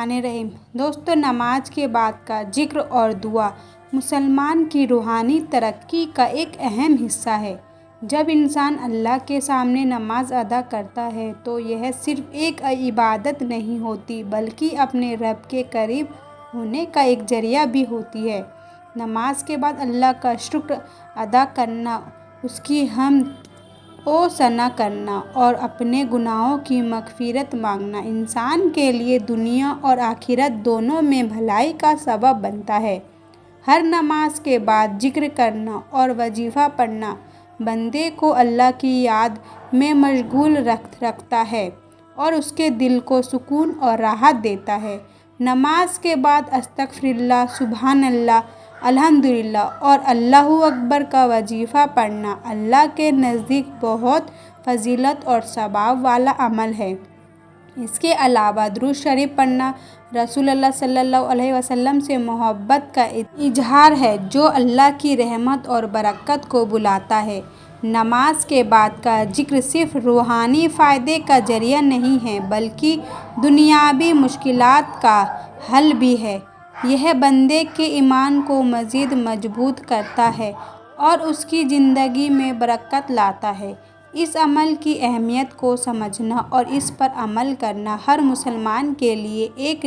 रहीम दोस्तों, नमाज के बाद का जिक्र और दुआ मुसलमान की रूहानी तरक्की का एक अहम हिस्सा है। जब इंसान अल्लाह के सामने नमाज अदा करता है तो यह सिर्फ़ एक इबादत नहीं होती बल्कि अपने रब के करीब होने का एक ज़रिया भी होती है। नमाज के बाद अल्लाह का शुक्र अदा करना, उसकी हमद ओ सना करना और अपने गुनाहों की मग़फ़िरत मांगना इंसान के लिए दुनिया और आखिरत दोनों में भलाई का सबब बनता है। हर नमाज के बाद जिक्र करना और वजीफ़ा पढ़ना बंदे को अल्लाह की याद में मशगूल रखता है और उसके दिल को सुकून और राहत देता है। नमाज के बाद अस्तग़फ़िरुल्लाह, सुबहान अल्लाह, अल्हम्दुलिल्लाह और अल्लाहु अकबर का वजीफ़ा पढ़ना अल्लाह के नज़दीक बहुत फ़जीलत और सवाब वाला अमल है। इसके अलावा दुरूद शरीफ पढ़ना रसूलुल्लाह सल्लल्लाहु अलैहि वसल्लम से मोहब्बत का इजहार है जो अल्लाह की रहमत और बरकत को बुलाता है। नमाज के बाद का जिक्र सिर्फ़ रूहानी फ़ायदे का ज़रिया नहीं है बल्कि दुनियावी मुश्किलात का हल भी है। यह बंदे के ईमान को मज़ीद मजबूत करता है और उसकी ज़िंदगी में बरकत लाता है। इस अमल की अहमियत को समझना और इस पर अमल करना हर मुसलमान के लिए एक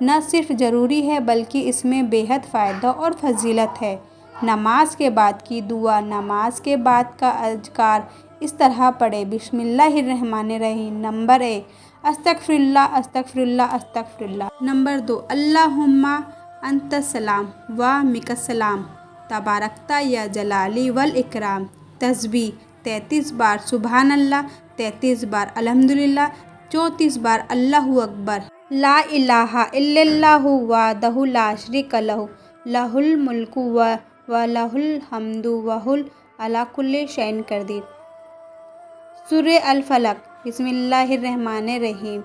न सिर्फ ज़रूरी है बल्कि इसमें बेहद फ़ायदा और फ़जीलत है। नमाज के बाद की दुआ। नमाज के बाद का अज़कार इस तरह पढ़े, बिस्मिल्लाहिर्रहमानिर्रहीम। नंबर 1, अस्तग़फ़िरुल्लाह अस्तग़फ़िरुल्लाह अस्तग़फ़िरुल्लाह। नंबर 2, अल्लाहुम्मा अंतस्सलाम व मिकस्सलाम तबारकता या जलाली वल इकराम। तस्बीह 33 बार सुबहान अल्लाह, 33 बार अल्हम्दुलिल्लाह, 34 बार अल्लाहु अकबर। ला इलाहा इल्लल्लाहु वहदहु ला शरीका लहु, लहुल मुल्कु व लहुल हम्दु व हुवा अला कुल्लि शैइन क़दीर। सूरह अल फलक। बिस्मिल्लाहिर्रहमानिर्रहीम।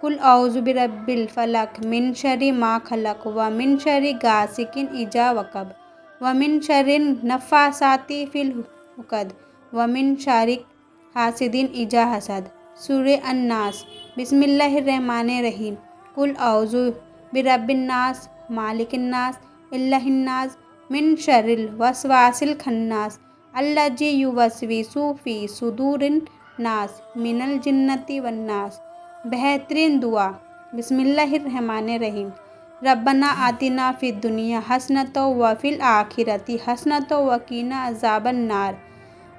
कुल औज़ु बिरब्बिल फलक मिन शर्रि मा खलक़ व मिन शर्रि गासिकिन इज़ा वक़ब व मिन शर्रिन नफ़्फ़ासाति फ़िल उक़द व मिन शर्रि हासिदिन इज़ा हसद। सूरह अन-नास। बिस्मिल्लाहिर्रहमानिर्रहीम। कुल औज़ु बिरब्बिन नास मालिकिन नास इलाहिन नास मिन शर्रिल वसवासिल खन्नास अल्लज़ी युवस्विसु फ़ी सुदूरिन नास मिनल जिन्नति वन नास। बेहतरीन दुआ। बिस्मिल्लाहिर्रहमानिर्रहीम। रब्बना आतिना फ़िद दुनिया हसनतौ व फ़िल आखिरति हसनतौ व क़िना अज़ाबन नार।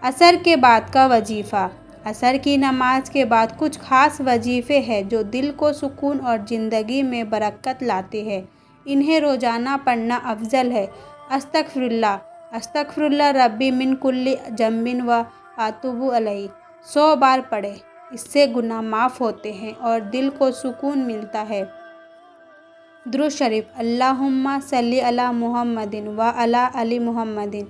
असर के बाद का वजीफ़ा। असर की नमाज के बाद कुछ ख़ास वजीफ़े हैं जो दिल को सुकून और ज़िंदगी में बरकत लाते हैं। इन्हें रोज़ाना पढ़ना अफजल है। अस्तग़फ़िरुल्लाह अस्तग़फ़िरुल्लाह रब्बी मिन कुल्लि ज़ंबिन व अतूबु अलैहि 100 बार पढ़ें। इससे गुनाह माफ़ होते हैं और दिल को सुकून मिलता है। दुरूद शरीफ। अल्लाहुम्मा सल्लि अला मुहम्मदिन व अला आलि मुहम्मदिन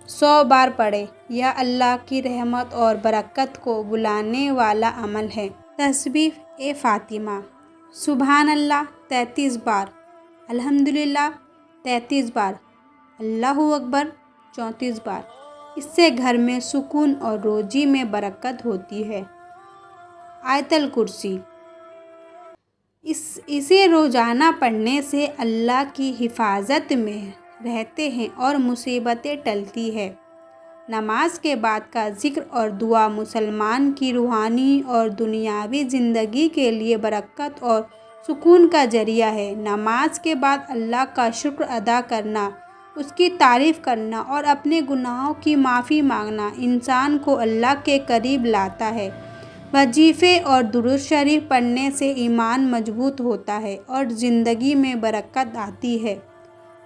100 बार पढ़ें। यह अल्लाह की रहमत और बरकत को बुलाने वाला अमल है। तस्बीह फ़ातिमा। सुबहान अल्लाह 33 बार, अल्हम्दुलिल्लाह 33 बार, अल्लाहु अकबर 34 बार। इससे घर में सुकून और रोज़ी में बरकत होती है। आयतल कुर्सी। इसे रोज़ाना पढ़ने से अल्लाह की हिफाजत में रहते हैं और मुसीबतें टलती है। नमाज के बाद का जिक्र और दुआ मुसलमान की रूहानी और दुनियावी ज़िंदगी के लिए बरकत और सुकून का ज़रिया है। नमाज के बाद अल्लाह का शुक्र अदा करना, उसकी तारीफ़ करना और अपने गुनाहों की माफ़ी मांगना इंसान को अल्लाह के करीब लाता है। वजीफ़े और दुरूद शरीफ पढ़ने से ईमान मजबूत होता है और ज़िंदगी में बरकत आती है।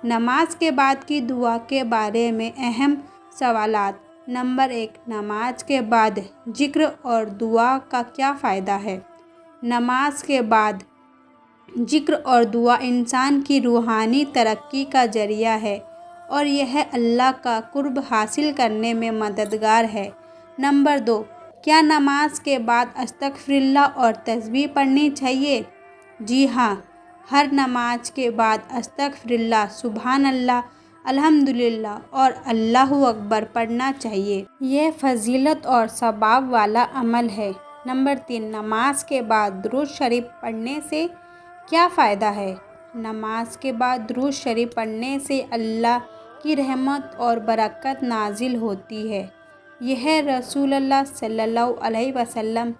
नमाज के बाद की दुआ के बारे में अहम सवालात। नंबर 1, नमाज के बाद जिक्र और दुआ का क्या फ़ायदा है? नमाज के बाद जिक्र और दुआ इंसान की रूहानी तरक्की का ज़रिया है और यह अल्लाह का कुर्ब हासिल करने में मददगार है। नंबर 2, क्या नमाज के बाद अस्तग़फ़िरुल्लाह और तस्बीह पढ़नी चाहिए? जी हाँ, हर नमाज के बाद अस्तग़फ़िरुल्लाह, सुबहान अल्लाह, अल्हम्दुलिल्लाह और अल्लाहु अकबर पढ़ना चाहिए। यह फ़जीलत और सवाब वाला अमल है। नंबर 3, नमाज के बाद दुरूद शरीफ पढ़ने से کیا فائدہ ہے؟ نماز کے بعد درود شریف پڑھنے سے اللہ کی رحمت اور برکت نازل ہوتی ہے۔ یہ رسول اللہ صلی اللہ علیہ وسلم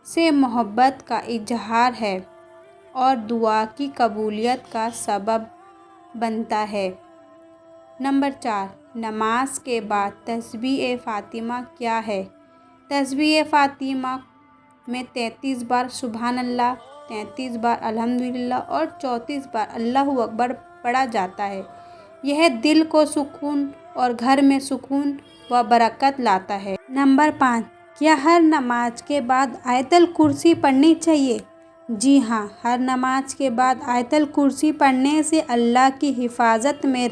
سے محبت کا اظہار ہے اور دعا کی قبولیت کا سبب بنتا ہے۔ نمبر 4، نماز کے بعد تسبیح فاطمہ کیا ہے؟ تسبیح فاطمہ میں 33 بار سبحان اللہ، 33 بار الحمدللہ اور 34 بار اللہ اکبر پڑھا جاتا ہے۔ یہ دل کو سکون اور گھر میں سکون و برکت لاتا ہے۔ نمبر 5، کیا ہر نماز کے بعد آیت الکرسی پڑھنی چاہیے؟ جی ہاں، ہر نماز کے بعد آیت الکرسی پڑھنے سے اللہ کی حفاظت میں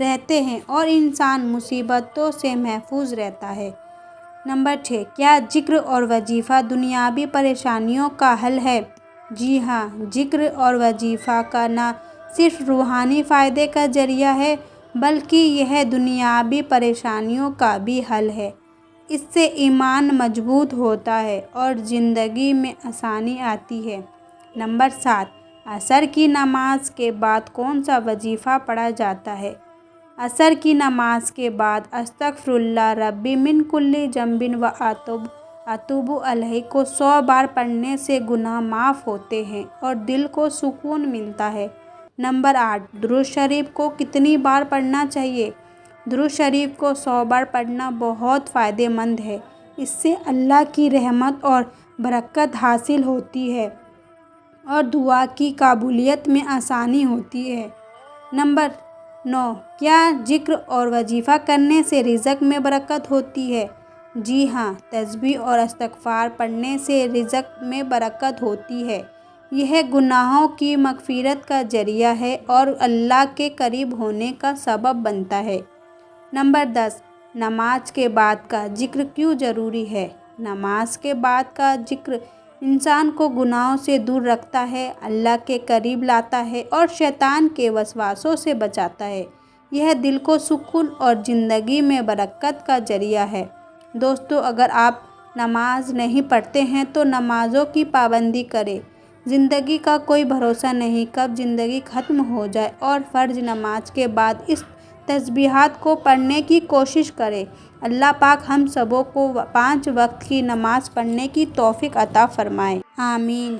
رہتے ہیں اور انسان مصیبتوں سے محفوظ رہتا ہے۔ نمبر 6، کیا ذکر اور وظیفہ دنیاوی پریشانیوں کا حل ہے؟ جی ہاں، ذکر اور وظیفہ کا نہ صرف روحانی فائدے کا ذریعہ ہے بلکہ یہ دنیاوی پریشانیوں کا بھی حل ہے۔ اس سے ایمان مضبوط ہوتا ہے اور زندگی میں آسانی آتی ہے۔ نمبر 7، عصر کی نماز کے بعد کون سا وظیفہ پڑھا جاتا ہے؟ عصر کی نماز کے بعد استغفر اللہ ربی من کل ذنب و اتوب الیہ کو 100 بار پڑھنے سے گناہ معاف ہوتے ہیں اور دل کو سکون ملتا ہے۔ نمبر 8، درود شریف کو کتنی بار پڑھنا چاہیے؟ درود شریف کو 100 بار پڑھنا بہت فائدہ مند ہے۔ اس سے اللہ کی رحمت اور برکت حاصل ہوتی ہے اور دعا کی قبولیت میں آسانی ہوتی ہے۔ نمبر 9، کیا ذکر اور وظیفہ کرنے سے رزق میں برکت ہوتی ہے؟ جی ہاں، تسبیح اور استغفار پڑھنے سے رزق میں برکت ہوتی ہے۔ یہ گناہوں کی مغفرت کا ذریعہ ہے اور اللہ کے قریب ہونے کا سبب بنتا ہے۔ نمبر 10، نماز کے بعد کا ذکر کیوں ضروری ہے؟ نماز کے بعد کا ذکر انسان کو گناہوں سے دور رکھتا ہے، اللہ کے قریب لاتا ہے اور شیطان کے وسوسوں سے بچاتا ہے۔ یہ دل کو سکون اور زندگی میں برکت کا ذریعہ ہے۔ دوستو، اگر آپ نماز نہیں پڑھتے ہیں تو نمازوں کی پابندی کریں۔ زندگی کا کوئی بھروسہ نہیں کب زندگی ختم ہو جائے، اور فرض نماز کے بعد اس تسبیحات کو پڑھنے کی کوشش کریں۔ اللہ پاک ہم سبوں کو 5 وقت کی نماز پڑھنے کی توفیق عطا فرمائے۔ آمین۔